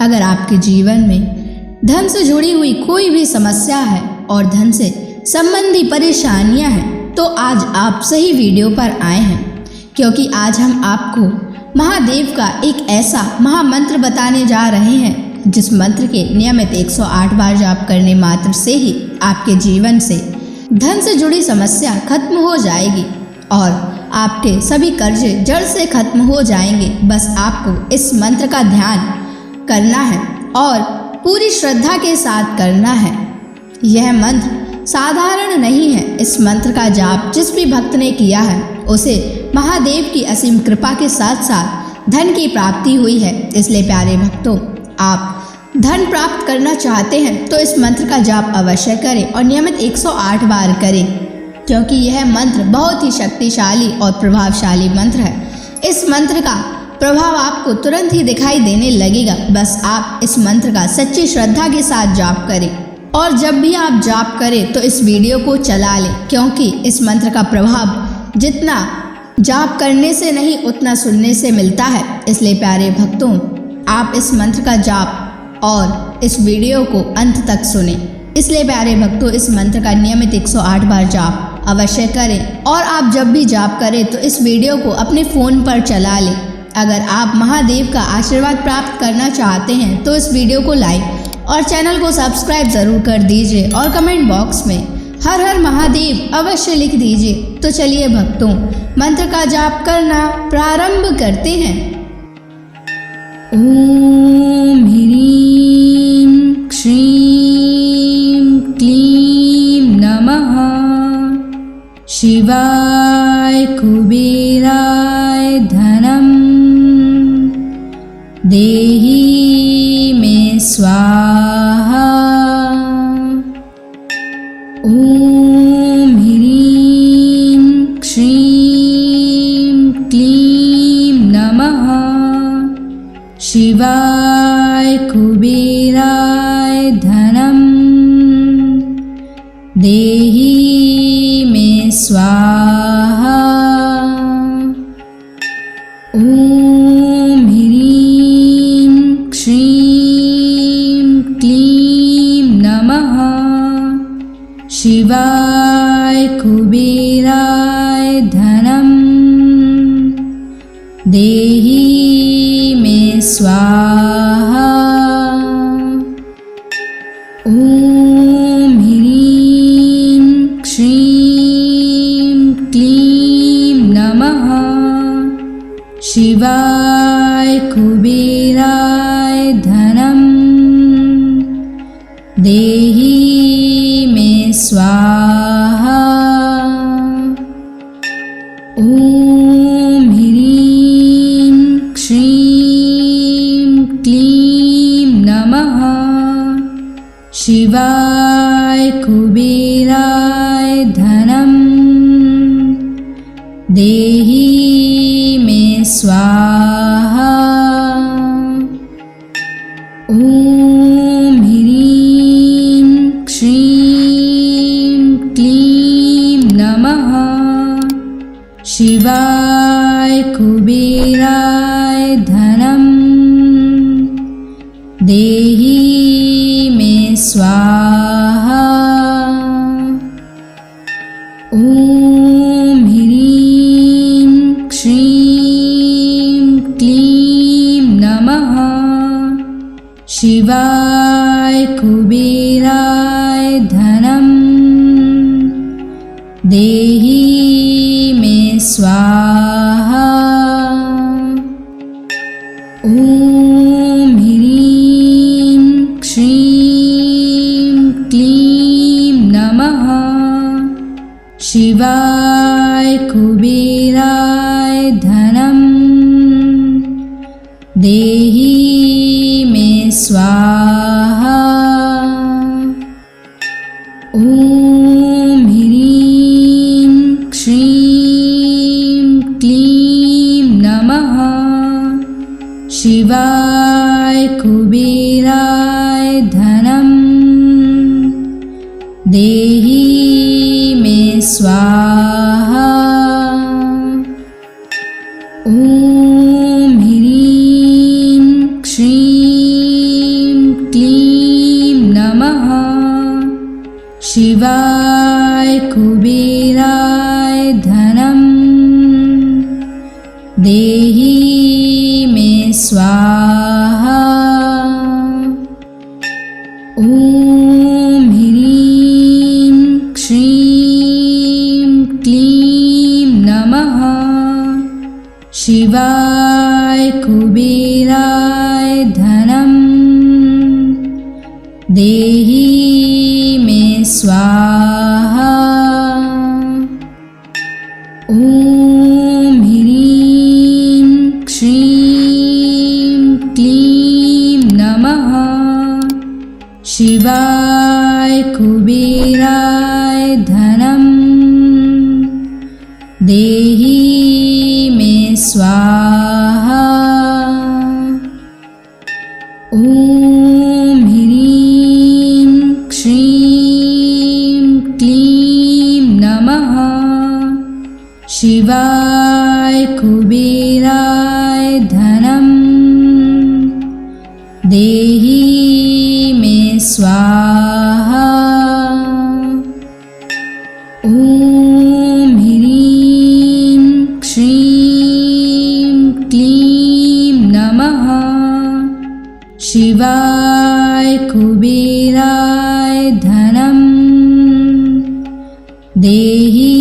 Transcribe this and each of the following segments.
अगर आपके जीवन में धन से जुड़ी हुई कोई भी समस्या है और धन से संबंधी परेशानियां हैं तो आज आप सही वीडियो पर आए हैं, क्योंकि आज हम आपको महादेव का एक ऐसा महामंत्र बताने जा रहे हैं जिस मंत्र के नियमित 108 बार जाप करने मात्र से ही आपके जीवन से धन से जुड़ी समस्या खत्म हो जाएगी और आपके सभी कर्जे जड़ से खत्म हो जाएंगे। बस आपको इस मंत्र का ध्यान करना है और पूरी श्रद्धा के साथ करना है। यह मंत्र साधारण नहीं है। इस मंत्र का जाप जिस भी भक्त ने किया है उसे महादेव की असीम कृपा के साथ साथ धन की प्राप्ति हुई है। इसलिए प्यारे भक्तों, आप धन प्राप्त करना चाहते हैं तो इस मंत्र का जाप अवश्य करें और नियमित 108 बार करें, क्योंकि यह मंत्र बहुत ही शक्तिशाली और प्रभावशाली मंत्र है। इस मंत्र का प्रभाव आपको तुरंत ही दिखाई देने लगेगा। बस आप इस मंत्र का सच्ची श्रद्धा के साथ जाप करें और जब भी आप जाप करें तो इस वीडियो को चला लें, क्योंकि इस मंत्र का प्रभाव जितना जाप करने से नहीं उतना सुनने से मिलता है। इसलिए प्यारे भक्तों, आप इस मंत्र का जाप और इस वीडियो को अंत तक सुने। इसलिए प्यारे भक्तों, इस मंत्र का नियमित 108 बार जाप अवश्य करें और आप जब भी जाप करें तो इस वीडियो को अपने फ़ोन पर चला लें। अगर आप महादेव का आशीर्वाद प्राप्त करना चाहते हैं तो इस वीडियो को लाइक और चैनल को सब्सक्राइब ज़रूर कर दीजिए और कमेंट बॉक्स में हर हर महादेव अवश्य लिख दीजिए। तो चलिए भक्तों, मंत्र का जाप करना प्रारंभ करते हैं। ओम ह्रीं श्रीं क्लीं नमः शिवाय कुबेराय धनम देहि मे स्वाहा। ओम ह्रीं श्रीं क्लीं नमः शिवाय कुबेराय धनम देहि मे स्वाहा। ओम ह्रीं श्रीं क्लीं नमः शिवाय कुबेराय धनम देहि मे स्वाहा। ओम ह्रीं श्रीं क्लीं नमः शिवाय कुबेराय धनम देहि मे स्वाहा। ओम ह्रीं श्रीं क्लीं नमः शिवाय कुबेराय धनम देहि मे स्वाहा। ओम ह्रीं श्रीं क्लीं नमः शिवाय कुबेराय धनम देहि मे स्वाहा। ओम ह्रीं श्रीं क्लीं नमः शिवाय कुबेराय धनम देहि मे स्वाहा। ओम ह्रीं श्रीं क्लीं नमः शिवाय कुबेराय धनम देहि मे स्वाहा। ओम ह्रीं श्रीं क्लीं नमः शिवाय कुबेराय धनम देहि मे स्वाहा। ओम ह्रीं श्रीं कुबेराय धनं देहि मे स्वाहा। ॐ ह्रीं श्रीं क्लीं नमः शिवाय कुबेराय धनं देहि मे स्वाहा। ॐ ह्रीं श्रीं क्लीं नमः शिवाय कुबेराय धनं देहि मे स्वाहा। ॐ ह्रीं श्रीं क्लीं नमः शिवाय कुबेराय धनं देहि मे स्वाहा। ॐ ह्रीं श्रीं क्लीं नमः शिवाय कुबेराय धनं देहि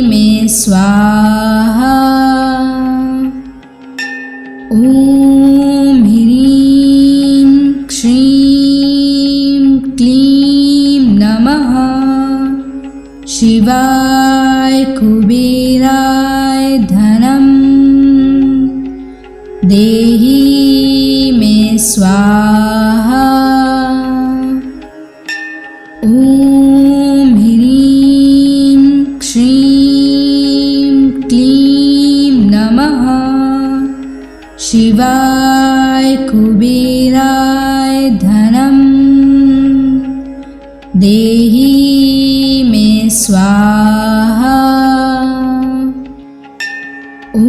मे स्वाहा। ॐ ह्रीं श्रीं क्लीं नमः शिवाय कुबेराय धनं देहि मे स्वाहा। ॐ ह्रीं श्रीं क्लीं नमः शिवाय कुबेराय धनं देहि मे स्वाहा। ॐ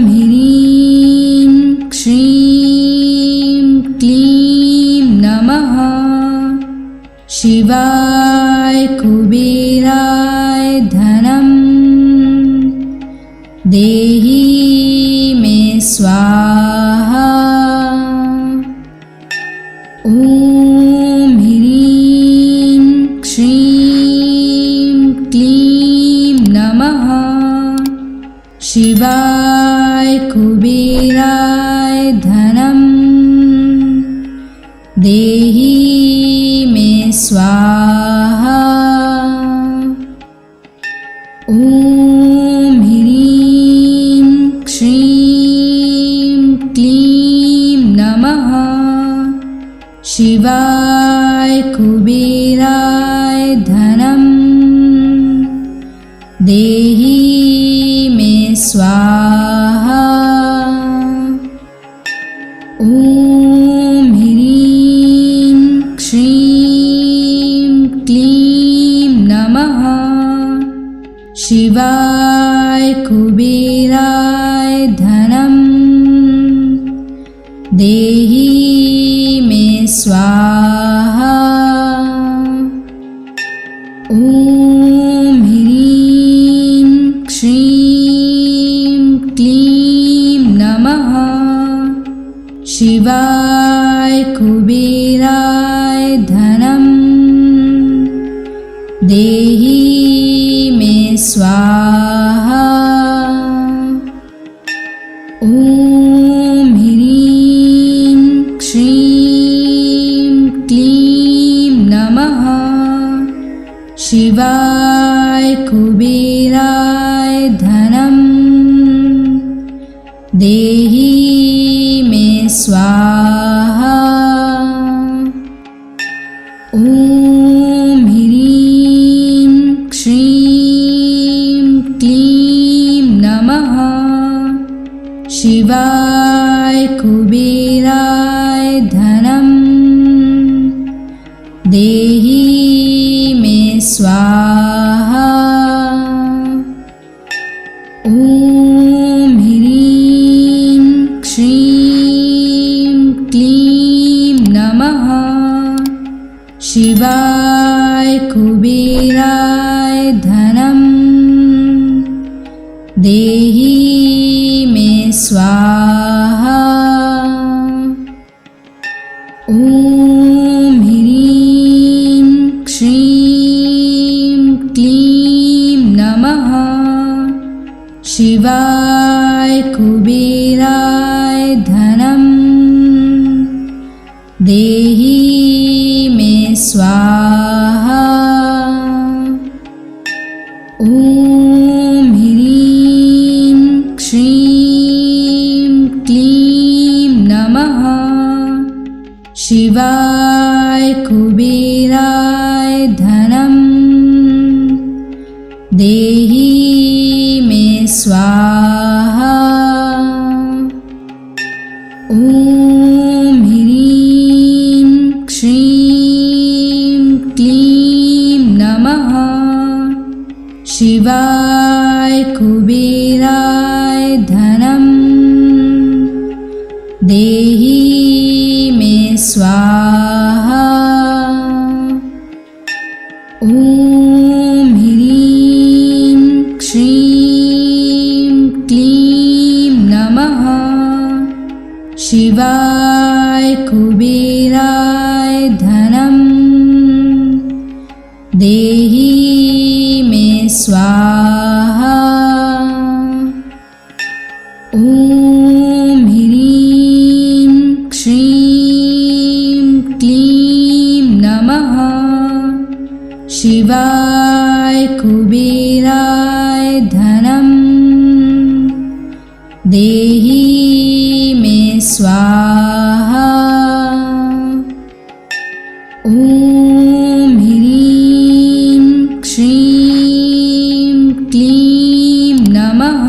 ह्रीं श्रीं क्लीं नमः शिवाय कुबेराय धनं देहि मे स्वाहा। ॐ ह्रीं श्रीं क्लीं नमः शिवाय कुबेराय धनं देहि मे स्वाहा। ॐ ह्रीं श्रीं क्लीं नमः शिवाय कुबेराय धनं देहि मे स्वाहा। ॐ ह्रीं श्रीं क्लीं नमः शिवाय कुबेराय धनं देहि मे स्वाहा। ॐ ह्रीं श्रीं क्लीं नमः शिवाय कुबेराय धनं देहि मे स्वाहा। ॐ ह्रीं श्रीं क्लीं नमः शिवाय कुबेराय धनं देहि मे स्वाहा। ॐ ह्रीं श्रीं क्लीं नमः शिवाय कुबेराय धनं देहि मे स्वाहा। ॐ ह्रीं श्रीं क्लीं नमः शिवाय कुबेराय धनं देहि मे स्वाहा। ॐ ह्रीं श्रीं क्लीं नमः शिवाय कुबेराय धनं देहि मे स्वाहा। ॐ ह्रीं श्रीं क्लीं नमः शिवाय कुबेराय धनं देहि मे स्वाहा। ॐ ह्रीं श्रीं क्लीं नमः शिवाय कुबेराय धनं देहि मे स्वाहा। ॐ ह्रीं श्रीं क्लीं नमः शिवाय कुबेराय धनं देहि मे स्वाहा। ॐ ह्रीं श्रीं क्लीं नमः शिवाय कुबेराय धनं देहि मे स्वाहा। ॐ ह्रीं श्रीं क्लीं नमः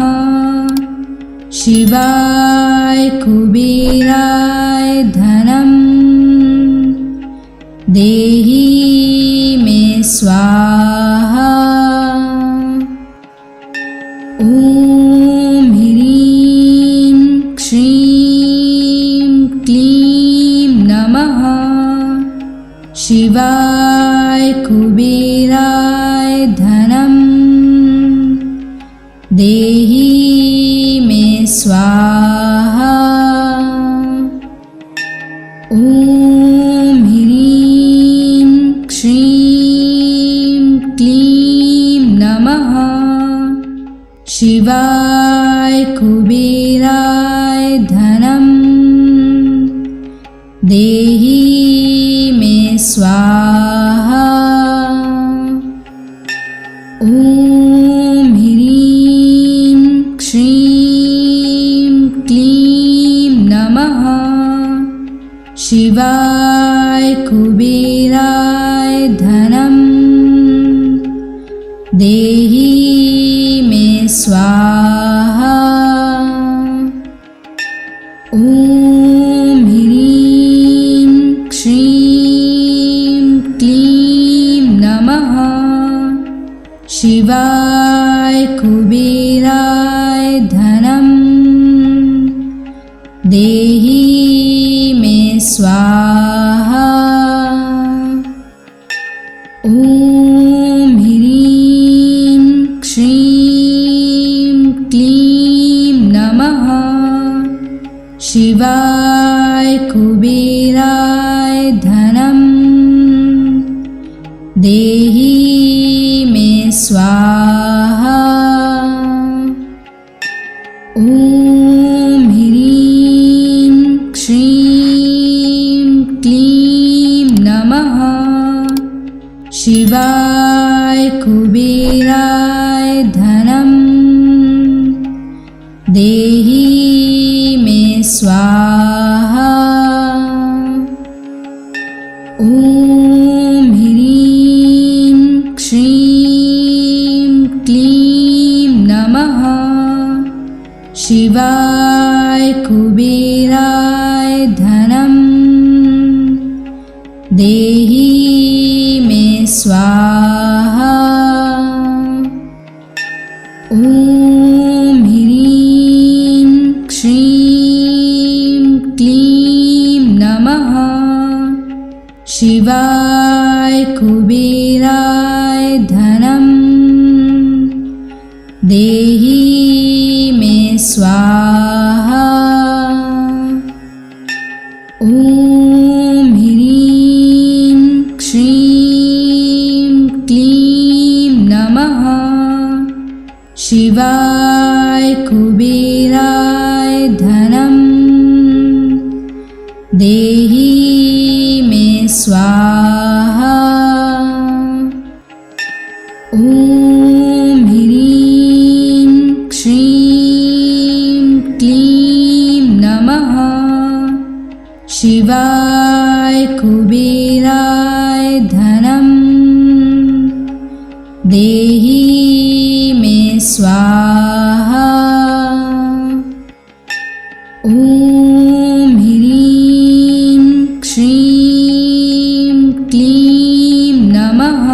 शिवाय कुबेराय धनं देहि मे स्वाहा। ॐ ह्रीं श्रीं क्लीं नमः शिवाय कुबेराय धनं देहि मे स्वाहा। ॐ ह्रीं श्रीं क्लीं नमः शिवाय कुबेराय धनं देहि मे स्वाहा। ॐ ह्रीं श्रीं क्लीं नमः शिवाय कुबेराय धनं देहि मे स्वाहा। ॐ ह्रीं श्रीं क्लीं नमः शिवाय कुबेराय धनं देहि मे स्वाहा। ॐ ह्रीं श्रीं क्लीं नमः शिवाय कुबेराय धनं देहि मे स्वाहा। ॐ ह्रीं श्रीं क्लीं नमः शिवाय कुबेराय धनं देहि मे स्वाहा। ॐ ह्रीं श्रीं क्लीं नमः शिवाय कुबेराय धनं देहि मे स्वाहा। ॐ ह्रीं श्रीं क्लीं नमः शिवाय कुबेराय धनं देहि मे स्वाहा। ॐ ह्रीं श्रीं क्लीं नमः शिवाय कुबेराय धनं देहि मे स्वाहा। ॐ ह्रीं श्रीं क्लीं नमः शिवाय कुबेराय धनं देहि मे स्वाहा। ॐ ह्रीं श्रीं क्लीं नमः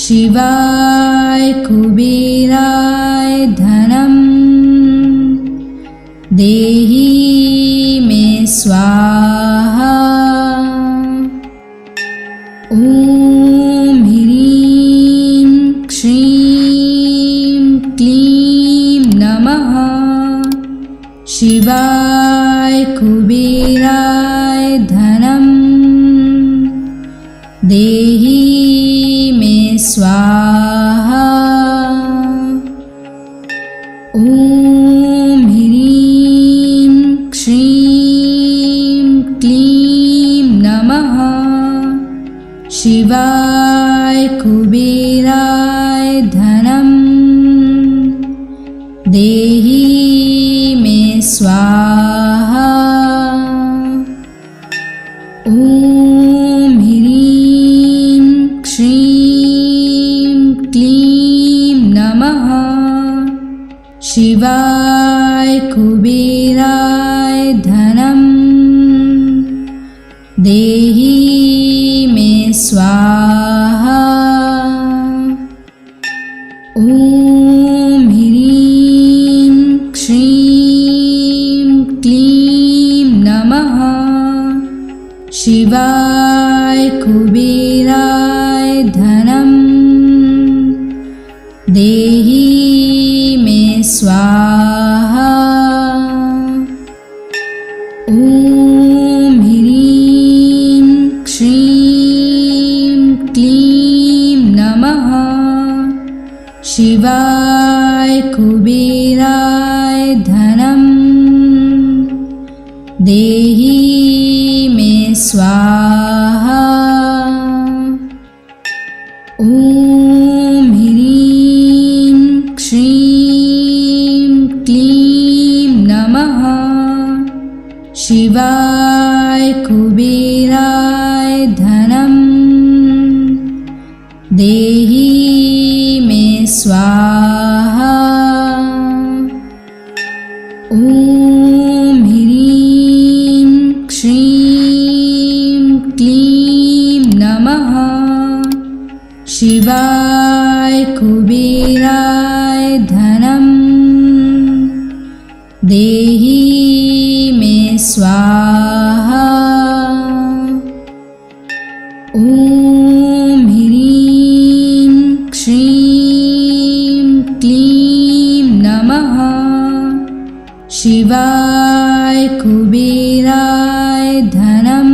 शिवाय कुबेराय धनं देहि मे स्वाहा। ॐ ह्रीं श्रीं क्लीं नमः शिवाय कुबेराय धनं देहि मे स्वाहा। ॐ ह्रीं श्रीं क्लीं नमः शिवाय कुबेराय धनं देहि मे स्वाहा। ॐ ह्रीं श्रीं क्लीं नमः शिवाय कुबेराय धनं देहि मे स्वाहा। ॐ ह्रीं श्रीं क्लीं नमः शिवाय कुबेराय धनं देहि मे स्वाहा। ॐ ह्रीं श्रीं क्लीं नमः शिवाय कुबेराय धनं देहि मे स्वाहा। ॐ ह्रीं श्रीं क्लीं नमः शिवाय कुबेराय धनं देहि मे स्वाहा। ॐ ह्रीं श्रीं क्लीं नमः शिवाय कुबेराय धनं देहि मे स्वाहा। ॐ ह्रीं श्रीं क्लीं नमः शिवाय कुबेराय धनं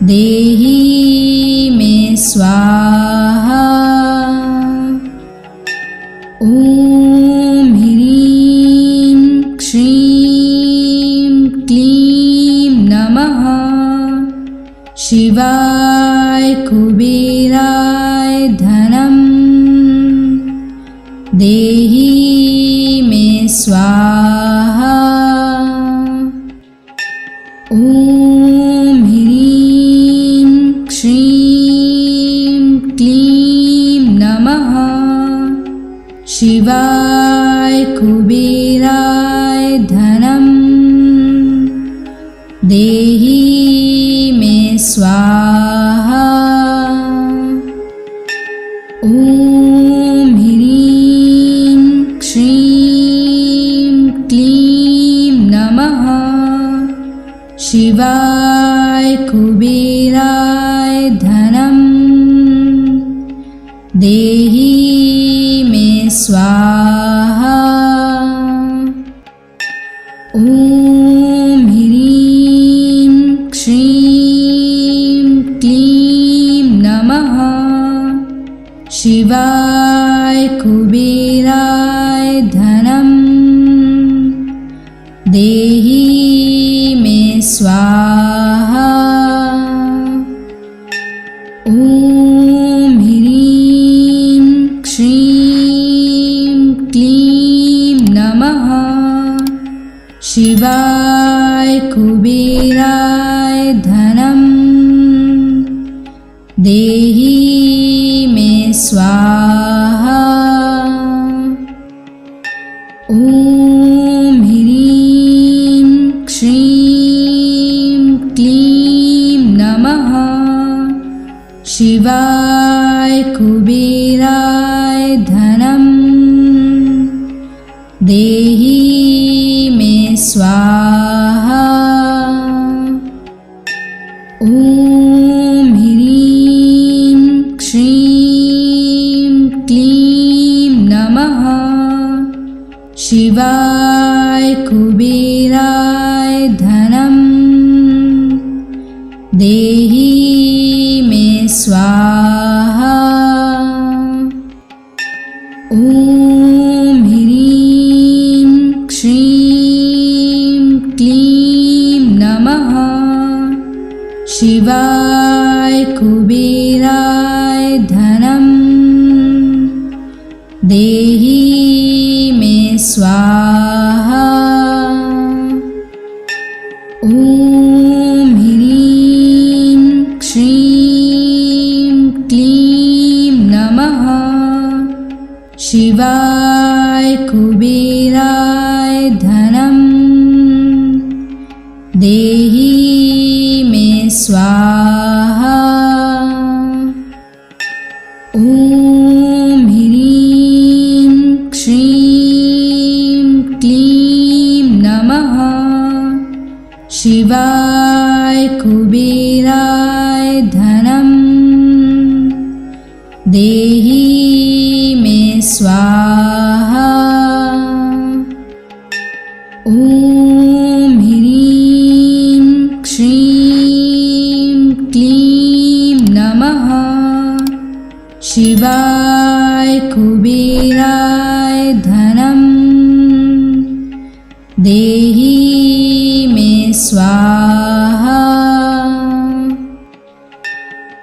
देहि मे स्वाहा। ॐ ह्रीं श्रीं क्लीं नमः शिवाय कुबेराय धनं देहि मे स्वाहा। ॐ ह्रीं श्रीं क्लीं नमः शिवाय कुबेराय धनं देहि मे स्वाहा। ॐ ह्रीं श्रीं क्लीं नमः शिवाय कुबेराय धनं देहि मे स्वाहा। ॐ ह्रीं श्रीं क्लीं नमः शिवाय कुबेराय धनं देहि मे स्वाहा। ॐ ह्रीं श्रीं क्लीं नमः शिवाय कुबेराय धनं देहि मे स्वाहा। ॐ ह्रीं श्रीं क्लीं नमः शिवाय कुबेराय धनं देहि मे स्वाहा। ॐ ह्रीं श्रीं क्लीं नमः शिवाय कुबेराय धनं देहि मे स्वाहा। ॐ ह्रीं श्रीं क्लीं नमः शिवाय कुबेराय धनं देहि मे स्वाहा। ॐ ह्रीं श्रीं क्लीं नमः शिवाय कुबेराय धनं देहि मे स्वाहा। ॐ ह्रीं श्रीं क्लीं नमः शिवाय कुबेराय धनं देहि मे स्वाहा। ॐ ह्रीं श्रीं क्लीं नमः शिवाय कुबेराय धनं देहि मे स्वाहा।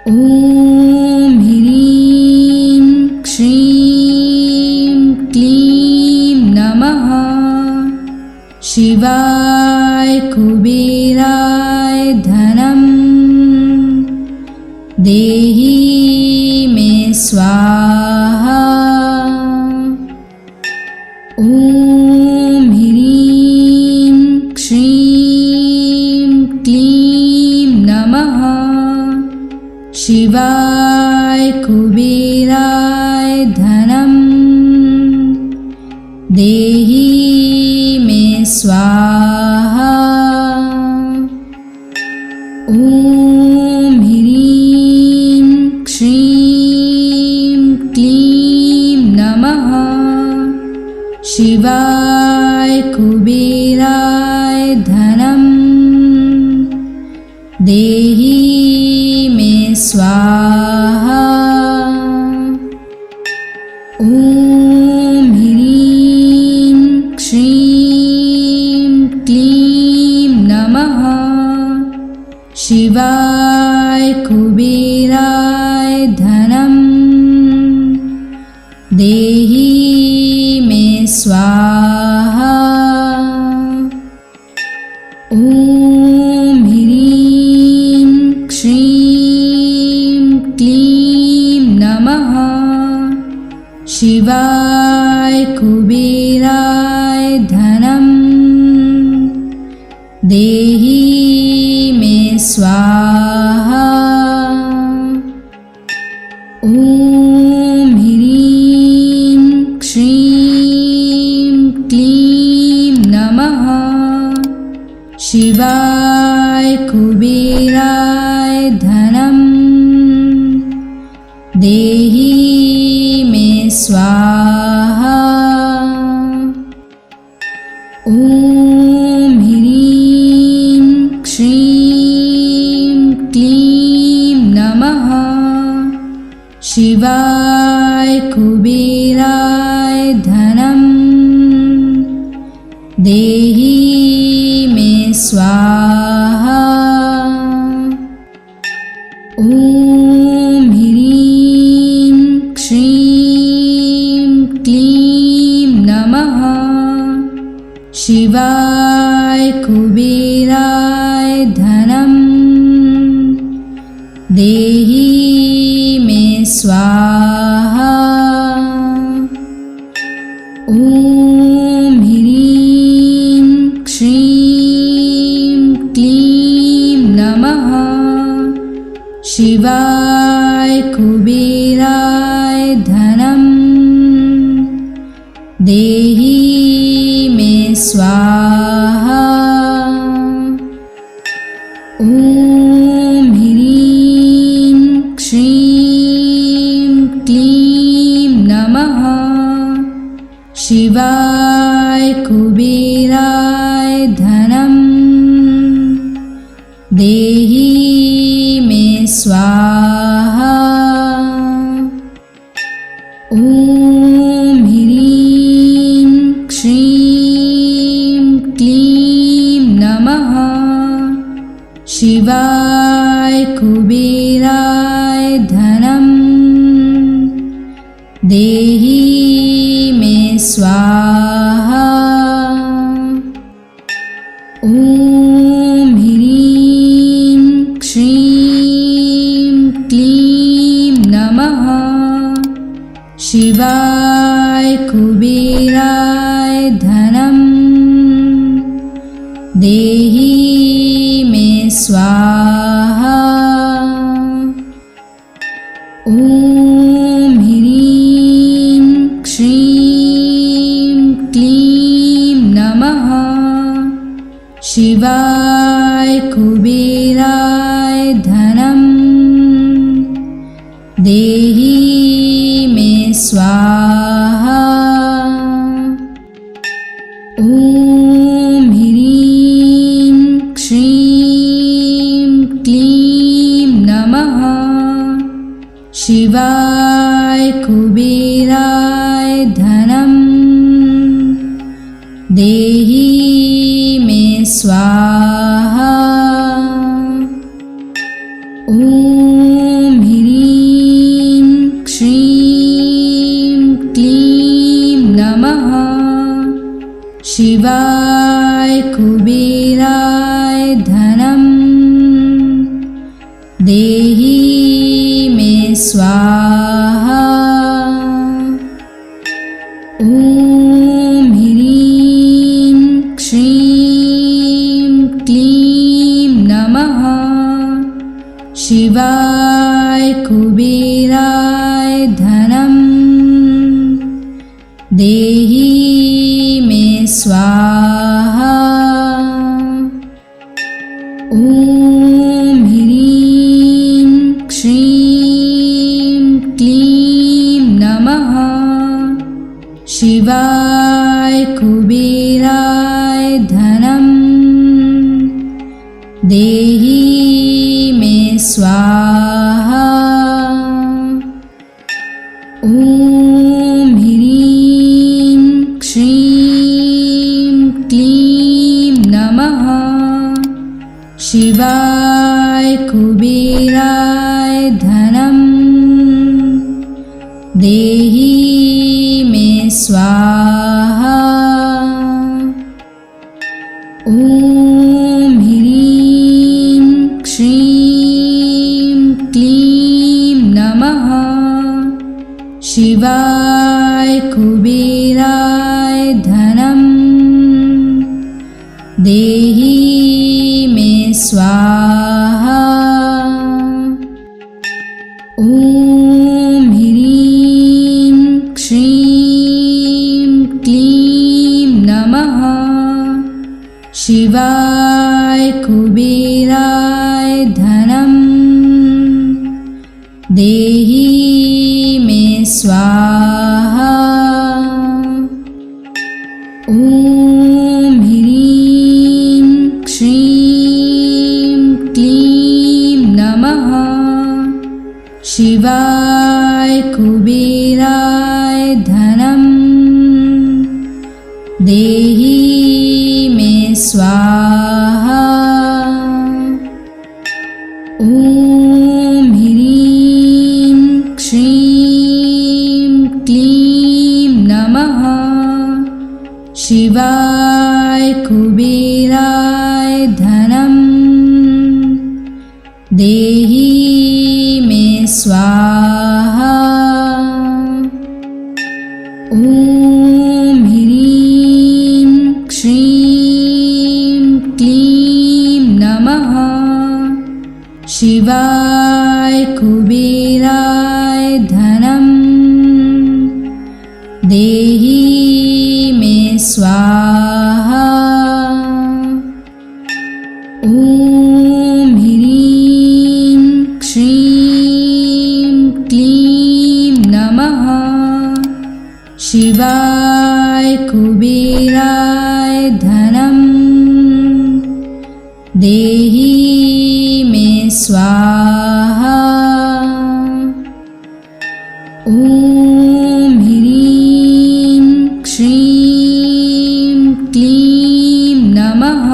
ॐ ह्रीं श्रीं क्लीं नमः शिवाय कुबेराय धनं देहि मे स्वाहा। ॐ ह्रीं श्रीं क्लीं नमः शिवाय कुबेराय धनं देहि मे स्वाहा। ॐ ह्रीं श्रीं क्लीं नमः शिवाय कुबेराय धनं देहि मे स्वाहा। ॐ ह्रीं श्रीं क्लीं नमः शिवाय कुबेराय धनं देहि मे स्वाहा। ॐ ह्रीं श्रीं क्लीं नमः शिवाय कुबेराय धनं देहि मे स्वाहा। ॐ ह्रीं श्रीं क्लीं नमः शिवाय कुबेराय धनं देहि देहि मे स्वाहा। ॐ ह्रीं श्रीं क्लीं नमः शिवाय कुबेराय धनं देहि मे स्वाहा। ॐ ह्रीं श्रीं क्लीं नमः शिवाय कुबेराय धनं देहि मे स्वाहा। ॐ ह्रीं श्रीं क्लीं नमः शिवाय कुबेराय धनं देहि मे स्वाहा। ॐ ह्रीं श्रीं क्लीं नमः शिवाय कुबेराय धनं देहि मे स्वाहा। ॐ ह्रीं श्रीं क्लीं नमः शिवाय कुबेराय धनं देहि मे स्वाहा। ॐ ह्रीं श्रीं क्लीं नमः शिवाय कुबेराय धनं देहि मे स्वाहा। ॐ ह्रीं श्रीं क्लीं नमः शिवाय कुबेराय धनं देहि मे स्वाहा। ॐ ह्रीं श्रीं क्लीं नमः शिवाय कुबेराय धनं देहि मे स्वाहा। ॐ ह्रीं श्रीं क्लीं नमः शिवाय कुबेराय धनं देहि मे स्वाहा। ॐ ह्रीं श्रीं क्लीं नमः शिवाय कुबेराय धनं देहि मे स्वाहा। ॐ ह्रीं श्रीं क्लीं नमः शिवाय कुबेराय धनं देहि मे स्वाहा। ॐ ह्रीं श्रीं क्लीं नमः शिवाय कुबेराय धनं देहि मे स्वाहा। ॐ ह्रीं श्रीं क्लीं नमः शिवाय कुबेराय धनं देहि मे स्वाहा। ॐ ह्रीं श्रीं क्लीं नमः शिवाय कुबेराय धनं देहि मे स्वाहा। ॐ ह्रीं श्रीं क्लीं नमः। शिवाय कुबेराय धनं देहि मे स्वाहा। ॐ ह्रीं श्रीं क्लीं नमः। शिवाय कुबेराय धनं देहि मे स्वाहा। ॐ ह्रीं श्रीं क्लीं नमः। शिवाय कुबेराय धनं देहि मे स्वाहा। ॐ ह्रीं श्रीं क्लीं नमः। शिवाय कुबेराय धनं देहि मे स्वाहा। ॐ ह्रीं श्रीं क्लीं नमः।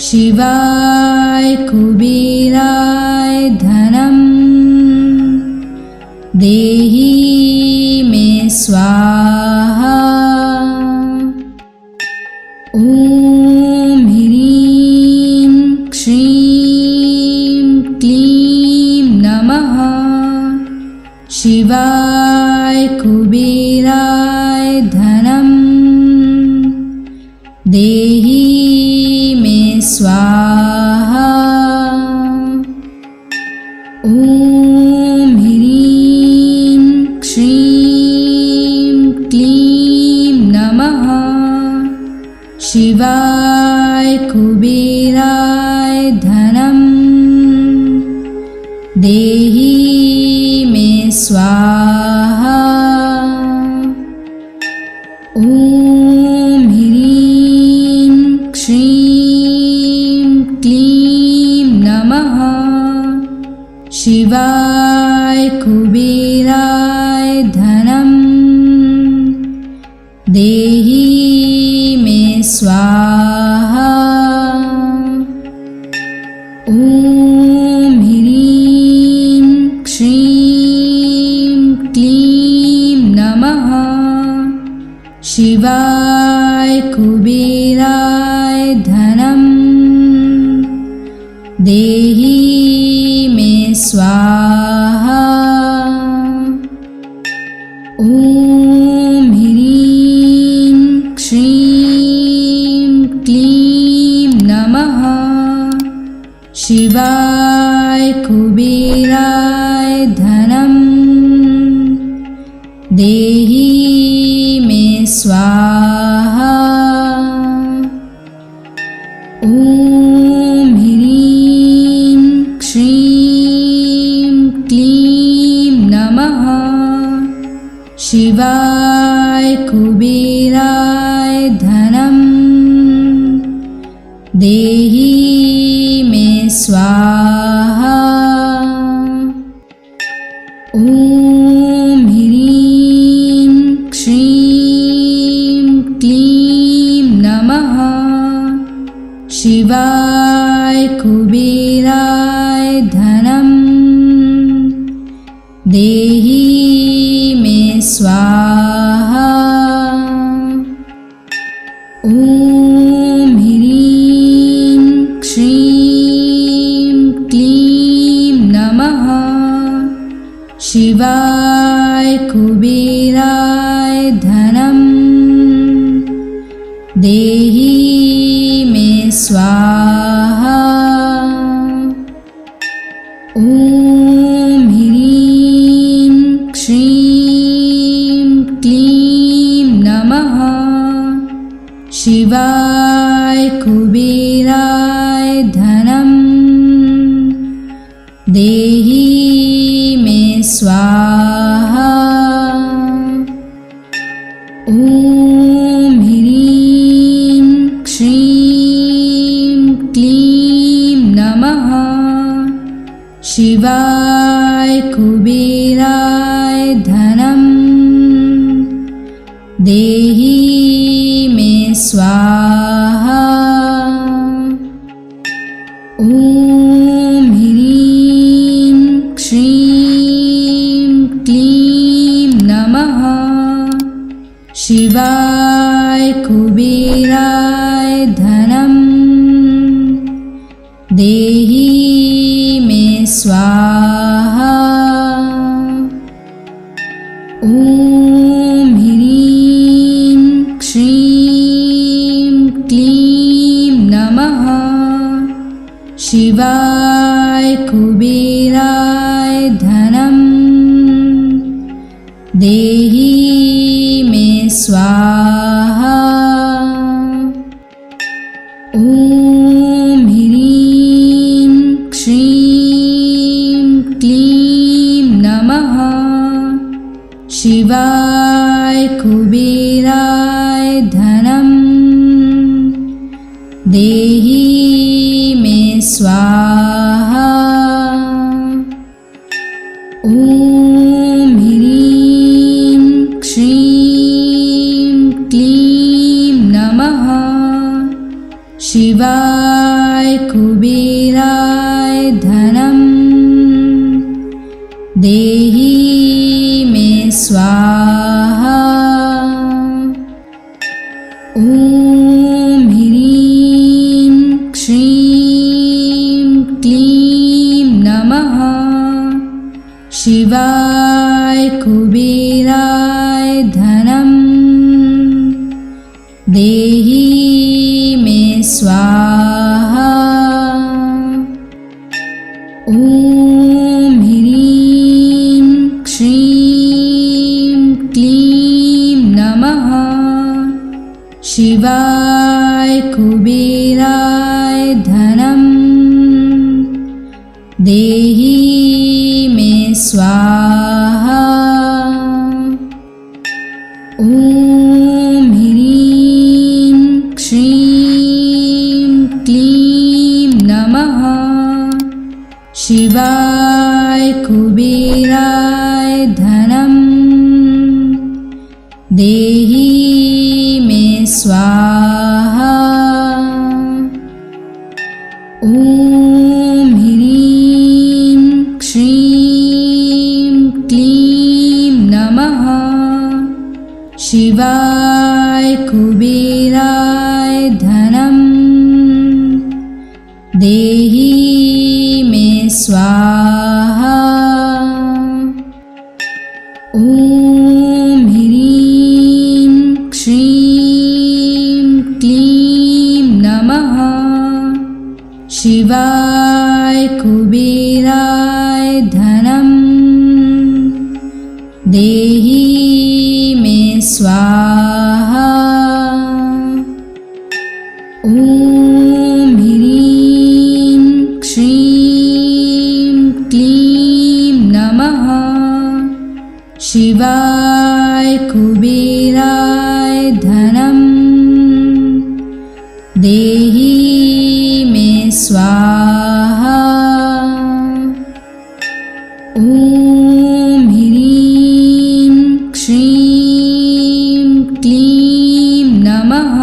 शिवाय कुबेराय धनं देहि मे स्वाहा। ॐ ह्रीं श्रीं क्लीं नमः। शिवाय कुबेराय धनं देहि मे स्वाहा। ॐ ह्रीं श्रीं क्लीं नमः। शिवाय कुबेराय धनं देहि मे स्वाहा। ॐ ह्रीं श्रीं क्लीं नमः। शिवाय कुबेराय धनं देहि मे स्वाहा। ॐ ह्रीं श्रीं क्लीं नमः। शिवाय कुबेराय धनं देहि मे स्वाहा। ॐ ह्रीं श्रीं क्लीं नमः। शिवाय कुबेराय धनं देहि मे स्वाहा। ॐ ह्रीं श्रीं क्लीं नमः। शिवाय कुबेराय धनं देहि मे स्वाहा। ॐ ह्रीं श्रीं क्लीं नमः। शिवाय कुबेराय धनं देहि मे स्वाहा। ॐ ह्रीं श्रीं क्लीं नमः। शिवाय कुबेराय धनं देहि मे स्वाहा। ॐ ह्रीं श्रीं क्लीं नमः। शिवाय कुबेराय धनं देहि मे स्वाहा। देहि मे स्वाहा। ॐ ह्रीं श्रीं क्लीं नमः शिवाय कुबेराय धनं देहि मे स्वाहा। ॐ ह्रीं श्रीं क्लीं नमः शिवाय कुबेराय धनं देहि मे स्वाहा। ॐ ह्रीं श्रीं क्लीं नमः शिवाय कुबेराय धनं देहि मे स्वाहा। ॐ ह्रीं श्रीं क्लीं नमः शिवाय कुबेराय धनं देहि मे स्वाहा। ॐ ह्रीं श्रीं क्लीं नमः शिवाय कुबेराय धनं देहि मे स्वाहा। ॐ ह्रीं श्रीं क्लीं नमः शिवाय कुबेराय धनं देहि मे स्वाहा। ॐ ह्रीं श्रीं क्लीं नमः शिवाय कुबेराय धनं देहि मे स्वाहा। ॐ ह्रीं श्रीं क्लीं नमः शिवाय कुबेराय धनं देहि मे स्वाहा। ॐ ह्रीं श्रीं क्लीं नमः शिवाय कुबेराय धनं देहि मे स्वाहा। ॐ ह्रीं श्रीं क्लीं नमः शिवाय कुबेराय धनं देहि मे स्वाहा। ॐ ह्रीं श्रीं क्लीं नमः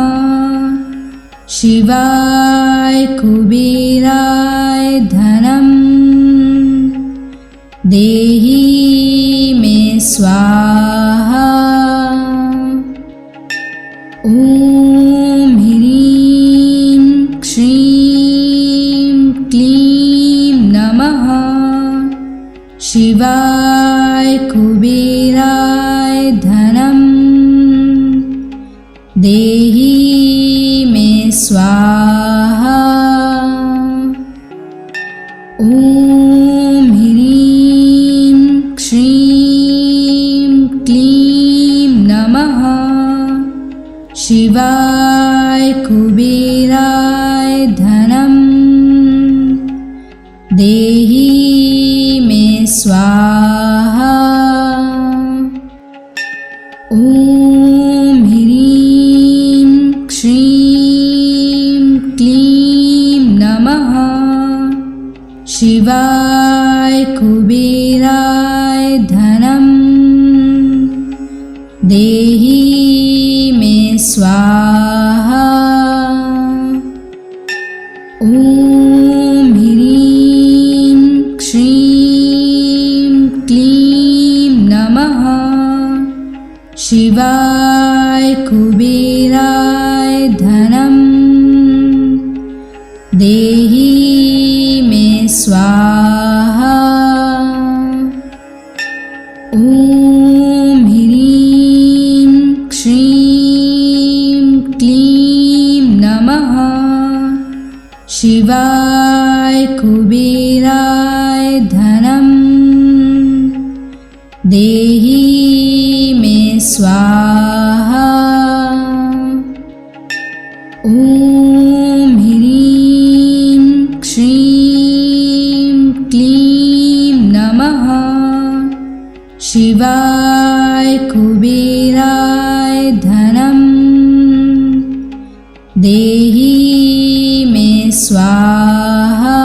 शिवाय कुबेराय धनं देहि मे स्वाहा। ॐ ह्रीं श्रीं क्लीं नमः शिवाय कुबेराय धनं देहि मे स्वाहा। ॐ ह्रीं श्रीं क्लीं नमः शिवाय कुबेराय धनं देहि मे स्वाहा। ॐ ह्रीं श्रीं क्लीं नमः शिवाय कुबेराय धनं देहि मे स्वाहा। ॐ ह्रीं श्रीं क्लीं नमः शिवाय कुबेराय धनं देहि मे स्वाहा। ॐ ह्रीं श्रीं क्लीं नमः शिवाय कुबेराय धनं देहि मे स्वाहा। ॐ ह्रीं श्रीं क्लीं नमः शिवाय कुबेराय धनं देहि मे स्वाहा।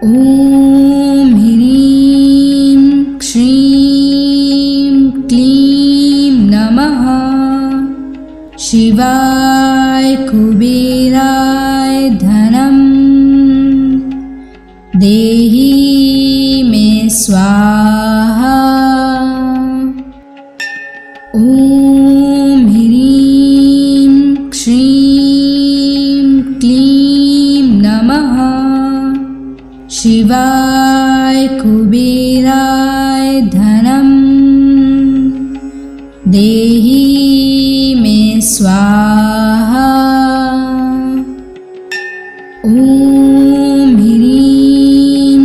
ॐ ह्रीं श्रीं क्लीं नमः शिवाय कुबेराय धनं देहि मे स्वाहा। ॐ ह्रीं श्रीं क्लीं नमः शिवाय कुबेराय धनं देहि मे स्वाहा। ॐ ह्रीं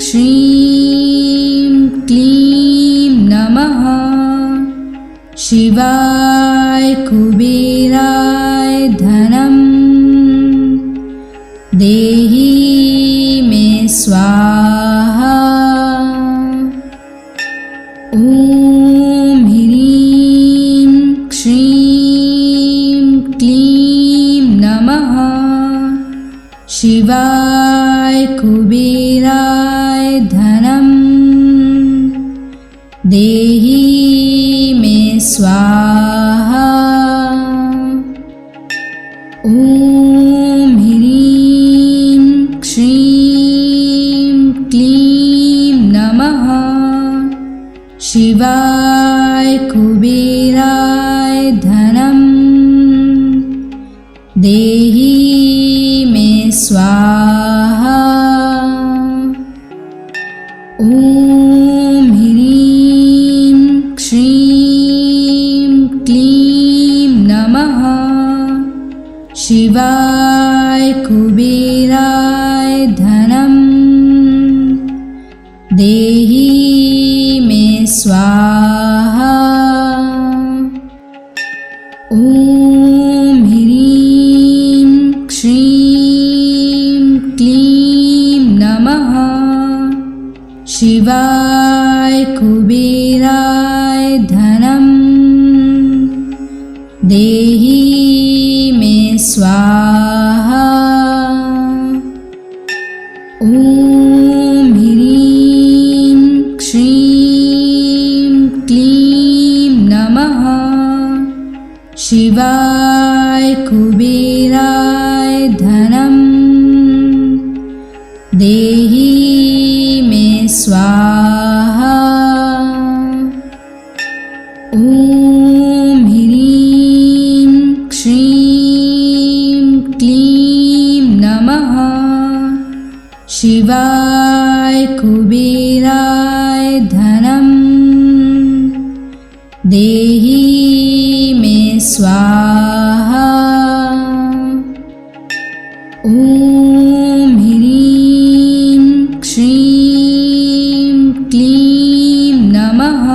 श्रीं क्लीं नमः शिवाय कुबेराय धनं देहि मे स्वाहा। ॐ ह्रीं श्रीं क्लीं नमः शिवाय कुबेराय धनं देहि मे स्वाहा। ॐ ह्रीं श्रीं क्लीं नमः शिवाय कुबेराय धनं देहि मे स्वाहा। ॐ ह्रीं श्रीं क्लीं नमः शिवाय कुबेराय धनं देहि मे स्वाहा। ॐ ह्रीं श्रीं क्लीं नमः शिवाय कुबेराय धनं देहि मे स्वाहा। ॐ ह्रीं श्रीं क्लीं नमः शिवाय कुबेराय धनं देहि मे स्वाहा। ॐ ह्रीं श्रीं क्लीं नमः शिवाय कुबेराय धनं देहि मे स्वाहा। ॐ ह्रीं श्रीं क्लीं नमः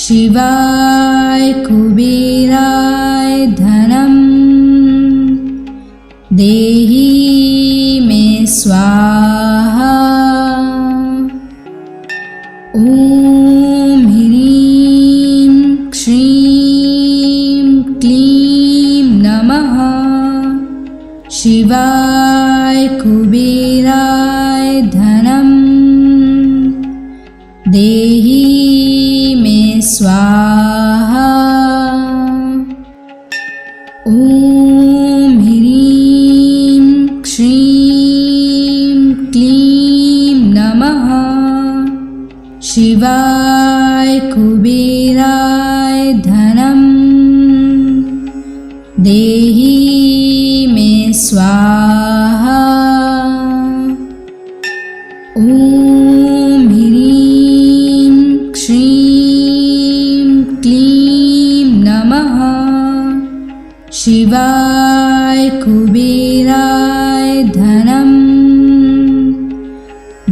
शिवाय कुबेराय धनं देहि मे स्वाहा। ॐ ह्रीं श्रीं क्लीं नमः शिवाय कुबेराय धनं देहि मे स्वाहा। ॐ ह्रीं श्रीं क्लीं नमः शिवाय कुबेराय धनं देहि मे स्वाहा। ॐ ह्रीं श्रीं क्लीं नमः शिवाय कुबेराय धनं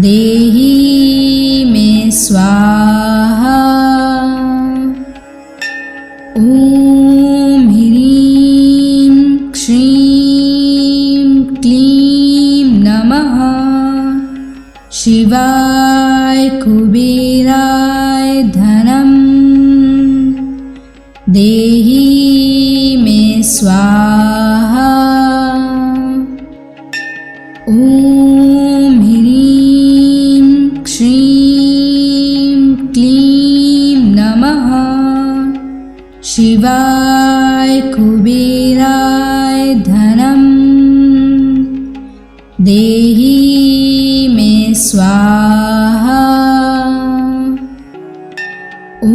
देहि मे स्वाहा। ॐ ह्रीं श्रीं क्लीं नमः शिवाय कुबेराय धनं देहि मे स्वाहा। ॐ ह्रीं श्रीं क्लीं नमः शिवाय कुबेराय धनं देहि मे स्वाहा। ॐ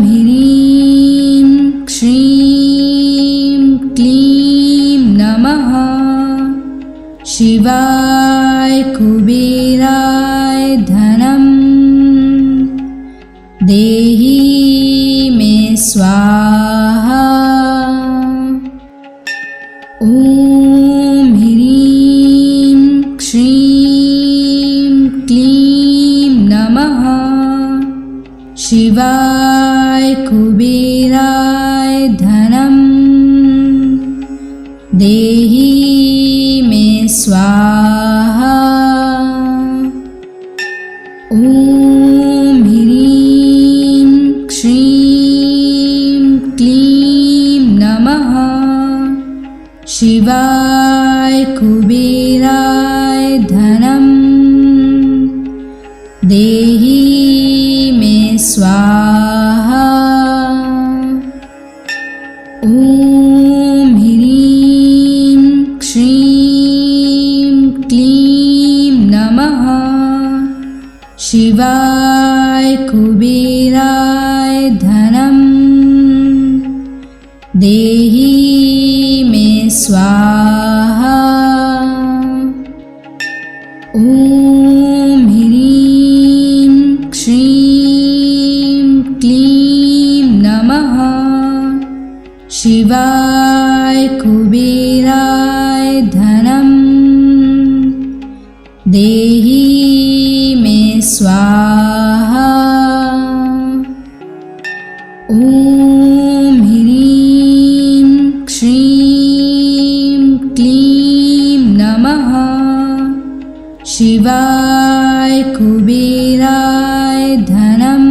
ह्रीं श्रीं क्लीं नमः शिवाय कुबेराय धनं देहि मे स्वाहा। ॐ ह्रीं श्रीं क्लीं नमः शिवाय कुबेराय धनं देहि मे स्वाहा। ॐ ह्रीं श्रीं क्लीं नमः शिवाय कुबेराय धनं देहि मे स्वाहा। ॐ ह्रीं श्रीं क्लीं नमः शिवाय कुबेराय धनं देहि मे स्वाहा। ॐ ह्रीं श्रीं क्लीं नमः शिवाय कुबेराय धनं देहि मे स्वाहा। ॐ ह्रीं श्रीं क्लीं नमः शिवाय कुबेराय धनं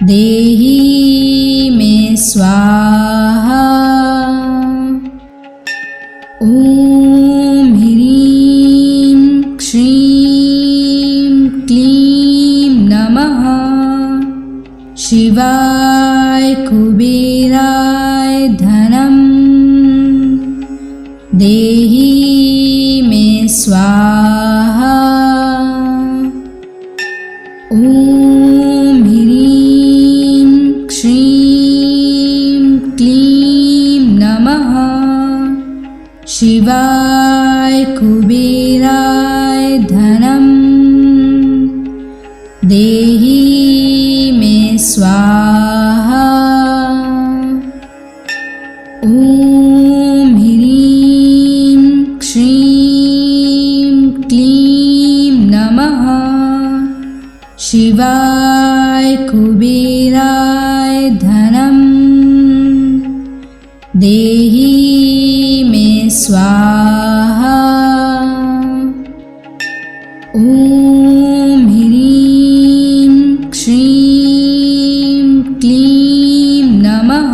देहि मे स्वाहा। ॐ ह्रीं श्रीं क्लीं नमः शिवाय कुबेराय धनं देहि मे स्वाहा। ॐ ह्रीं श्रीं क्लीं नमः शिवाय कुबेराय धनं देहि मे स्वाहा। ॐ ह्रीं श्रीं क्लीं नमः शिवाय कुबेराय धनं देहि मे स्वाहा। ॐ ह्रीं श्रीं क्लीं नमः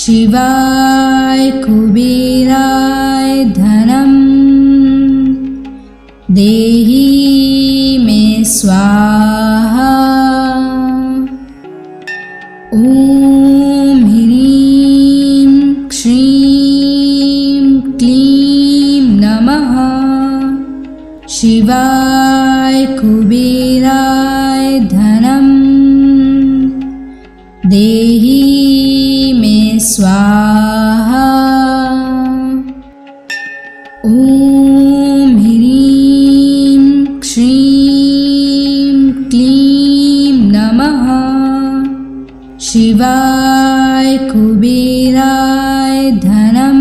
शिवाय कुबेराय धनं देहि स्वाहा। ॐ ह्रीं श्रीं क्लीं नमः शिवाय कुबेराय धनं देहि मे स्वाहा। ॐ ह्रीं श्रीं क्लीं नमः शिवाय कुबेराय धनं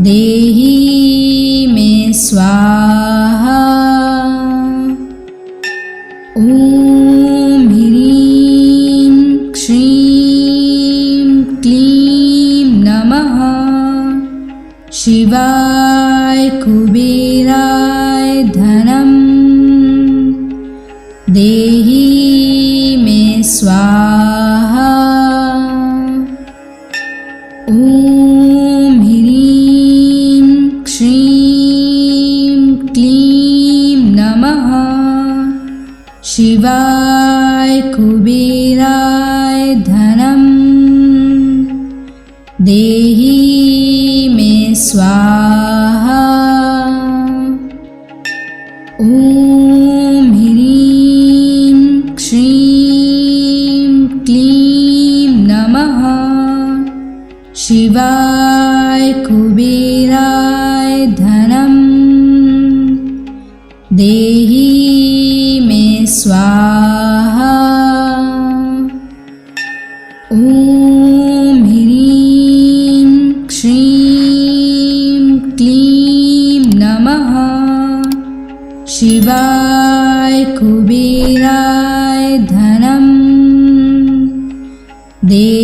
देहि मे स्वाहा। ॐ ह्रीं श्रीं क्लीं नमः शिवाय कुबेराय धनं देहि मे स्वाहा। ॐ ह्रीं श्रीं क्लीं नमः शिवाय कुबेराय धनं देहि मे स्वाहा। ॐ ह्रीं श्रीं क्लीं नमः शिवाय कुबेराय धनं देहि मे स्वाहा। ॐ ह्रीं श्रीं क्लीं नमः शिवाय कुबेराय धनं देहि